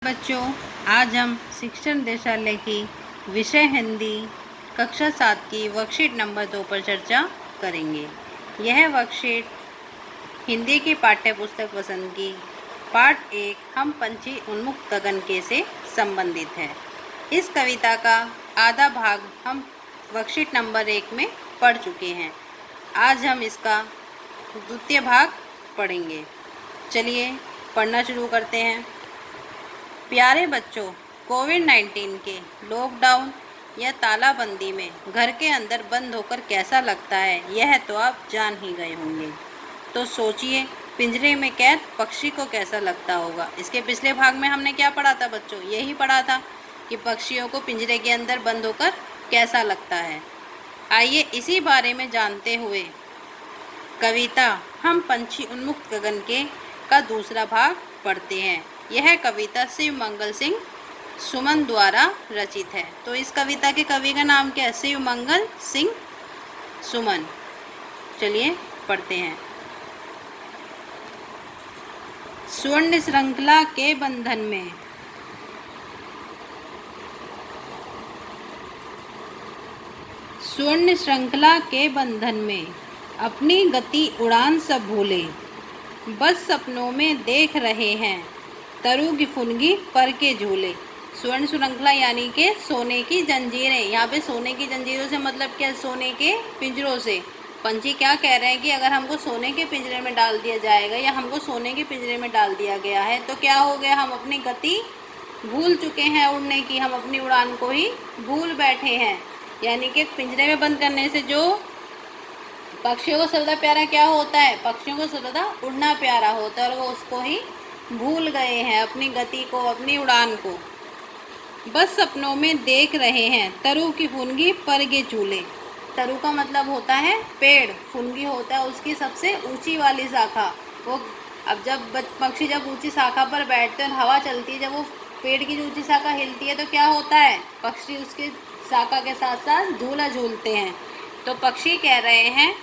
बच्चों, आज हम शिक्षण निदेशालय की विषय हिंदी कक्षा 7 की वर्कशीट नंबर 2 पर चर्चा करेंगे। यह वर्कशीट हिंदी की पाठ्य पुस्तक वसंत की पाठ 1 हम पंछी उन्मुख गगन के से संबंधित है। इस कविता का आधा भाग हम वर्कशीट नंबर 1 में पढ़ चुके हैं। आज हम इसका द्वितीय भाग पढ़ेंगे। चलिए पढ़ना शुरू करते हैं। प्यारे बच्चों, कोविड-19 के लॉकडाउन या तालाबंदी में घर के अंदर बंद होकर कैसा लगता है, यह तो आप जान ही गए होंगे। तो सोचिए, पिंजरे में कैद पक्षी को कैसा लगता होगा। इसके पिछले भाग में हमने क्या पढ़ा था बच्चों? यही पढ़ा था कि पक्षियों को पिंजरे के अंदर बंद होकर कैसा लगता है। आइए इसी बारे में जानते हुए कविता हम पंछी उन्मुक्त गगन के का दूसरा भाग पढ़ते हैं। यह कविता शिव मंगल सिंह सुमन द्वारा रचित है। तो इस कविता के कवि का नाम क्या है? शिव मंगल सिंह सुमन। चलिए पढ़ते हैं। स्वर्ण श्रृंखला के बंधन में, स्वर्ण श्रृंखला के बंधन में अपनी गति उड़ान सब भूले, बस सपनों में देख रहे हैं तरु की फुनगी पर के झूले। स्वर्ण श्रृंखला यानी कि सोने की जंजीरें। यहाँ पे सोने की जंजीरों से मतलब क्या? सोने के पिंजरों से। पंछी क्या कह रहे हैं कि अगर हमको सोने के पिंजरे में डाल दिया जाएगा या हमको सोने के पिंजरे में डाल दिया गया है तो क्या हो गया? हम अपनी गति भूल चुके हैं उड़ने की, हम अपनी उड़ान को ही भूल बैठे हैं। यानी कि पिंजरे में बंद करने से जो पक्षियों को सबसे प्यारा क्या होता है? पक्षियों को सबसे उड़ना प्यारा होता है और वो उसको ही भूल गए हैं, अपनी गति को, अपनी उड़ान को। बस सपनों में देख रहे हैं तरु की फुनगी पर के झूले। तरु का मतलब होता है पेड़, फुनगी होता है उसकी सबसे ऊंची वाली शाखा। वो अब जब पक्षी जब ऊंची शाखा पर बैठते हैं, हवा चलती है, जब वो पेड़ की जो ऊंची शाखा हिलती है तो क्या होता है? पक्षी उसके शाखा के साथ साथ झूला झूलते हैं। तो पक्षी कह रहे हैं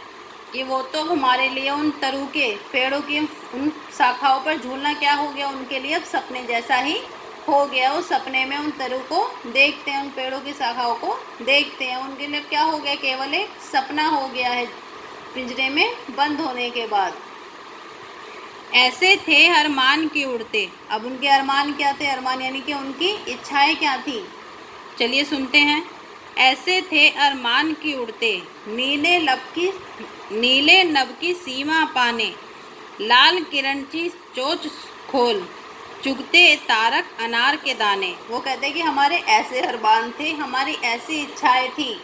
कि वो तो हमारे लिए उन तरु के पेड़ों की उन शाखाओं पर झूलना क्या हो गया? उनके लिए अब सपने जैसा ही हो गया। उस सपने में उन तरु को देखते हैं, उन पेड़ों की शाखाओं को देखते हैं, उनके लिए क्या हो गया? केवल एक सपना हो गया है पिंजरे में बंद होने के बाद। ऐसे थे अरमान की उड़ते। अब उनके अरमान क्या थे? अरमान यानी कि उनकी इच्छाएं क्या थी? चलिए सुनते हैं। ऐसे थे अरमान की उड़ते, नीले नभ की सीमा पाने, लाल किरण की चोंच खोल, चुगते तारक अनार के दाने। वो कहते कि हमारे ऐसे अरमान थे, हमारी ऐसी इच्छाएं थी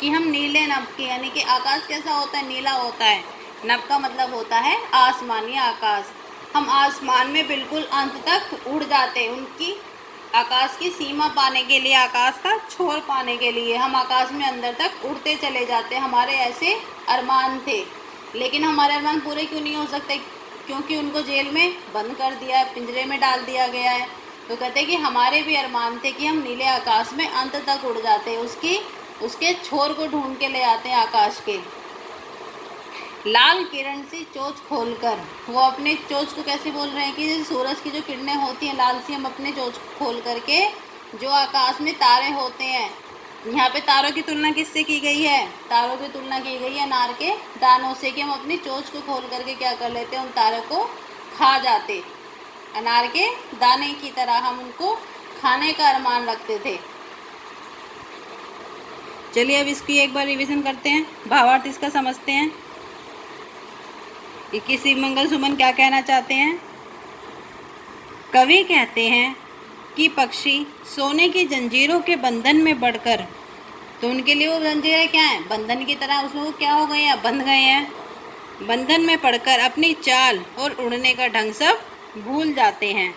कि हम नीले नभ के, यानी कि आकाश कैसा होता है? नीला होता है। नभ का मतलब होता है आसमान या आकाश। हम आसमान में बिल्कुल अंत तक उड़ जाते, उनकी आकाश की सीमा पाने के लिए, आकाश का छोर पाने के लिए हम आकाश में अंदर तक उड़ते चले जाते। हमारे ऐसे अरमान थे। लेकिन हमारे अरमान पूरे क्यों नहीं हो सकते? क्योंकि उनको जेल में बंद कर दिया है, पिंजरे में डाल दिया गया है। तो कहते हैं कि हमारे भी अरमान थे कि हम नीले आकाश में अंत तक उड़ जाते, उसके छोर को ढूंढ के ले आते हैं आकाश के। लाल किरण से चोंच खोलकर, वो अपने चोंच को कैसे बोल रहे हैं कि जैसे सूरज की जो किरणें होती हैं लाल सी, हम अपने चोंच खोल करके जो आकाश में तारे होते हैं। यहाँ पे तारों की तुलना किससे की गई है? तारों की तुलना की गई है अनार के दानों से, कि हम अपनी चोंच को खोल करके क्या कर लेते हैं? उन तारों को खा जाते। अनार के दाने की तरह हम उनको खाने का अरमान रखते थे। चलिए अब इसकी एक बार रिवीजन करते हैं, भावार्थ इसका समझते हैं कि शिव मंगल सुमन क्या कहना चाहते हैं। कवि कहते हैं कि पक्षी सोने की जंजीरों के बंधन में बढ़कर, तो उनके लिए वो जंजीरें क्या हैं? बंधन की तरह, उसमें वो क्या हो गए हैं? बंध गए हैं। बंधन में पड़कर अपनी चाल और उड़ने का ढंग सब भूल जाते हैं।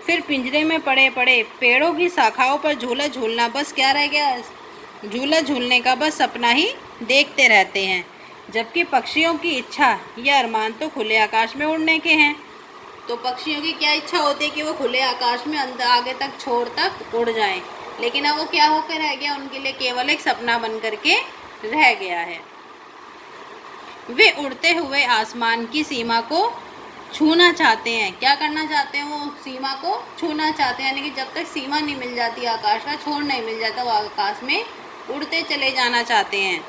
फिर पिंजरे में पड़े पड़े पेड़ों की शाखाओं पर झूला झूलना बस क्या रह गया? झूला झूलने का बस सपना ही देखते रहते हैं। जबकि पक्षियों की इच्छा या अरमान तो खुले आकाश में उड़ने के हैं। तो पक्षियों की क्या इच्छा होती है? कि वो खुले आकाश में अंदर आगे तक, छोर तक उड़ जाएं। लेकिन अब वो क्या होकर रह गया? उनके लिए केवल एक सपना बन करके रह गया है। वे उड़ते हुए आसमान की सीमा को छूना चाहते हैं। क्या करना चाहते हैं? वो सीमा को छूना चाहते हैं, यानी कि जब तक सीमा नहीं मिल जाती आकाश का, छोर नहीं मिल जाता, वो आकाश में उड़ते चले जाना चाहते हैं।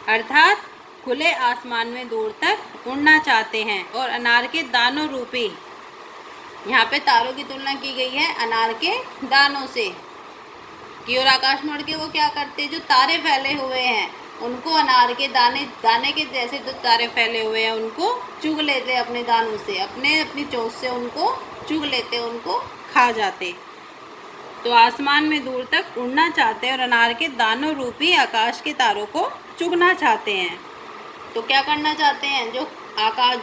अर्थात खुले आसमान में दूर तक उड़ना चाहते हैं। और अनार के दानों रूपी, यहाँ पे तारों की तुलना की गई है अनार के दानों से कि और आकाश में उड़ के वो क्या करते हैं? जो तारे फैले हुए हैं उनको अनार के दाने के जैसे जो तारे फैले हुए हैं उनको चुग लेते अपने दानों से, अपनी चोंच से उनको चुग लेते, उनको खा जाते। तो आसमान में दूर तक उड़ना चाहते हैं और अनार के दानों रूपी आकाश के तारों को चुगना चाहते हैं। तो क्या करना चाहते हैं?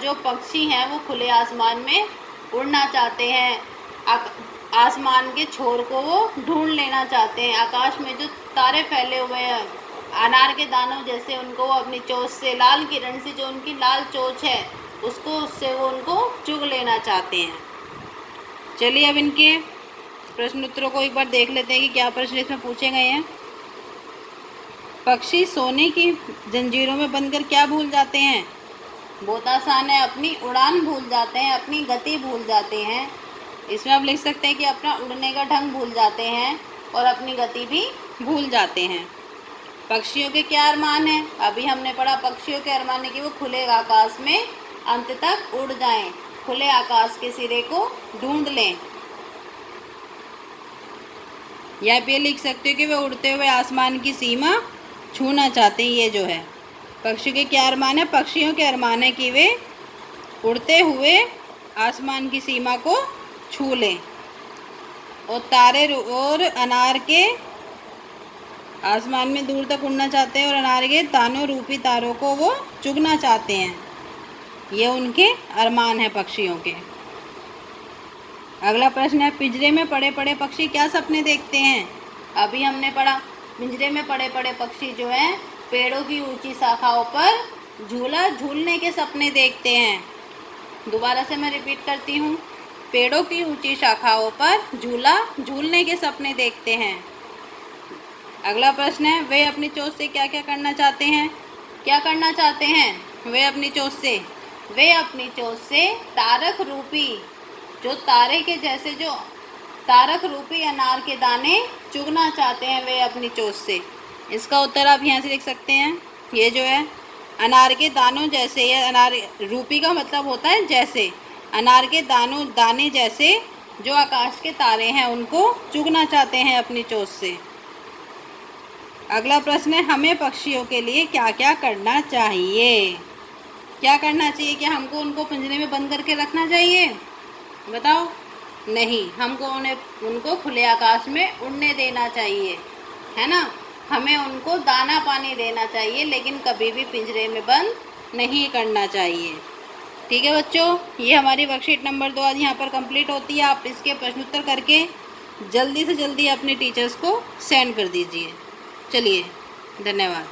जो पक्षी हैं वो खुले आसमान में उड़ना चाहते हैं, आसमान के छोर को वो ढूंढ लेना चाहते हैं। आकाश में जो तारे फैले हुए हैं अनार के दानों जैसे, उनको वो अपनी चोंच से, लाल किरण से, जो उनकी लाल चोंच है उससे वो उनको चुग लेना चाहते हैं। चलिए अब इनके प्रश्न उत्तरों को एक बार देख लेते हैं कि क्या प्रश्न इसमें पूछे गए हैं। पक्षी सोने की जंजीरों में बंधकर क्या भूल जाते हैं? बहुत आसान है, अपनी उड़ान भूल जाते हैं, अपनी गति भूल जाते हैं। इसमें आप लिख सकते हैं कि अपना उड़ने का ढंग भूल जाते हैं और अपनी गति भी भूल जाते हैं। पक्षियों के क्या अरमान हैं? अभी हमने पढ़ा पक्षियों के अरमान है कि वो खुले आकाश में अंत तक उड़ जाएं, खुले आकाश के सिरे को ढूंढ लें। या भी लिख सकते हो कि वे उड़ते हुए आसमान की सीमा छूना चाहते हैं। ये जो है पक्षियों के क्या अरमान है? पक्षियों के अरमान है कि वे उड़ते हुए आसमान की सीमा को छू लें और अनार के आसमान में दूर तक उड़ना चाहते हैं और अनार के दानों रूपी तारों को वो चुगना चाहते हैं। ये उनके अरमान है पक्षियों के। अगला प्रश्न है, पिंजरे में पड़े पड़े पक्षी क्या सपने देखते हैं? अभी हमने पढ़ा पिंजरे में पड़े पड़े पक्षी जो हैं पेड़ों की ऊंची शाखाओं पर झूला झूलने के सपने देखते हैं। दोबारा से मैं रिपीट करती हूँ, पेड़ों की ऊंची शाखाओं पर झूला झूलने के सपने देखते हैं। अगला प्रश्न है, वे अपनी चोंच से क्या क्या करना चाहते हैं? क्या करना चाहते हैं वे अपनी चोंच से तारक रूपी, जो तारे के जैसे जो तारक रूपी अनार के दाने चुगना चाहते हैं वे अपनी चोंच से। इसका उत्तर आप यहाँ से लिख सकते हैं। ये जो है अनार के दानों जैसे, ये अनार रूपी का मतलब होता है जैसे, अनार के दाने जैसे जो आकाश के तारे हैं उनको चुगना चाहते हैं अपनी चोंच से। अगला प्रश्न है, हमें पक्षियों के लिए क्या क्या करना चाहिए? क्या करना चाहिए? क्या हमको उनको पिंजरे में बंद करके रखना चाहिए? बताओ। नहीं, हमको उनको खुले आकाश में उड़ने देना चाहिए, है ना। हमें उनको दाना पानी देना चाहिए, लेकिन कभी भी पिंजरे में बंद नहीं करना चाहिए। ठीक है बच्चों, ये हमारी वर्कशीट नंबर 2 आज यहाँ पर कंप्लीट होती है। आप इसके प्रश्न उत्तर करके जल्दी से जल्दी अपने टीचर्स को सेंड कर दीजिए। चलिए, धन्यवाद।